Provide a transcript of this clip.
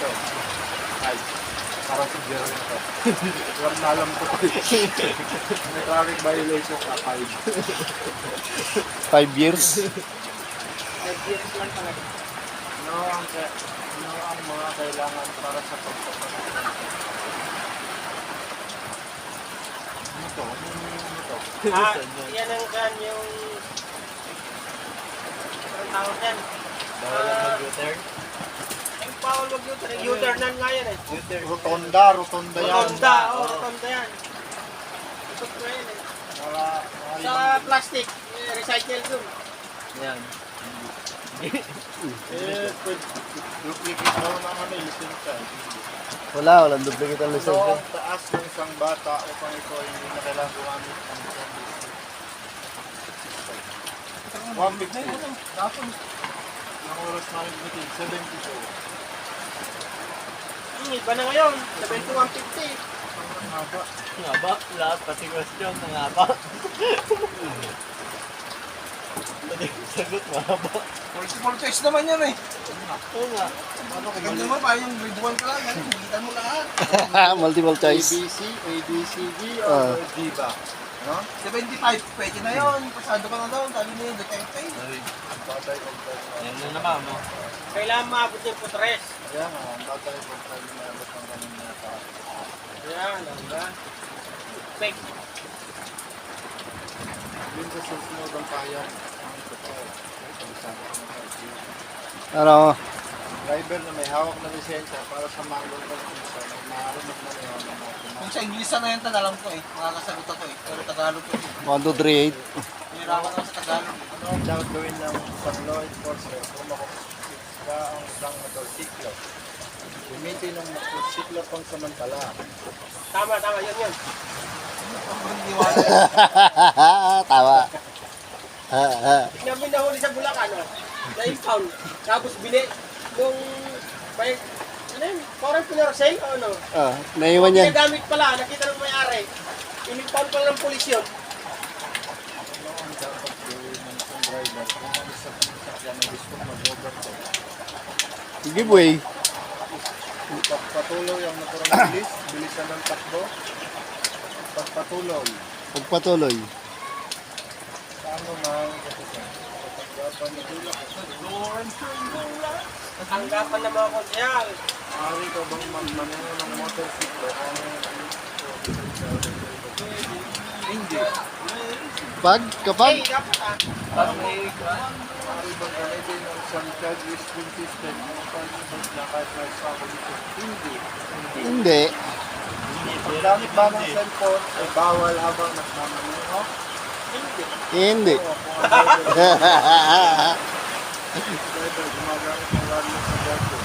ito. Ay, parang si Jerry ito. Huwag na alam ko. May traffic violation ka, 5. 5 years. Nag-years lang talaga. Ano ang mga kailangan para sa pagpapasok? Ano to? Ano to? Yan ang kan yung... Anong tawag yan? Bawal ang mag-U-turn. Yung bawal mag-U-turn. Yung U-turnan nga yan eh. Rotonda yan. Rotonda, rotonda yan. Ikot nga yan eh. Sa plastic, recycle dun. Yan. Duplicate daw ng ano, lisensya. Walang duplicate ang Ano lisensya. ang taas ng isang bata upang ito ay hindi na kailangan gumamit ng 150. Ang oras namin meeting, 72. Iba na ngayon, 7150. Ang haba. Nga ba? Lahat pati question na nga ba? Pati sagot mahaba. Multiple choice naman yan eh. Oo nga. Ganun naman pa yung grade 1 ka lang. Hindi mo lahat. Multiple choice. ABC, ABCD, or D ba? No? 75, pwede na yun. Pasado ka na daw. Sabi niya yung detective. Batay of the... Yan na naman, no? Kailangan maabot yung putres. Kaya nga, ang batay of the... Nalot ang ganun na taas. Yan, ang ba? Fake. Yun sa susunod ang payag. Ang totoo. Pag-sabi ko ng Ano? driver na may hawak na lisensya para sa manual confusion ay maaari magmaneho ng mga Kung sa Inglesan na yan, alam ko eh. Makakasagot ako eh. Pero Tagalog ko eh. 1, 2, 3, 8. Hirapan ako sa Tagalog. ano ang dapat gawin ng pang-law enforcement kung makukusip ka ang isang motorsiklo. Gamitin ng motorsiklo pang samantala. Tama, yun. Ang brindiwala eh. Tawa. Tingnan mo yung nahuli sa Bulacan, no? Na-impound. Tapos bili nung may, ano yun, parang pinarsale o ano? Naiwan yan. Ginagamit pala, nakita ng may-ari. In-impound pala ng pulis yun. Ano ang dapat gawin ng isang driver kung ang isa pang sasakyan ay gusto mag-overtake? Giveaway. Pagpatuloy ang naturang bilis, bilisan ng takbo. Pagpatuloy. Pagpatuloy. Paano mang kapisan? Pagpagapan ng tulak. Tanggapan ng mga konsehal. Maaari ka bang magmaneho ng motorsiklo? Hindi. Kapag? Eh, dapat ah. Maaari bang gamitin ang isang child restraint system ng pag-ibig na kahit may sako dito? Hindi. Hindi. Paggamit ba ng cellphone ay bawal habang nagmamaneho? Hindi. Hindi. Oo, kung ang driver gumagamit ng radio sa gadget.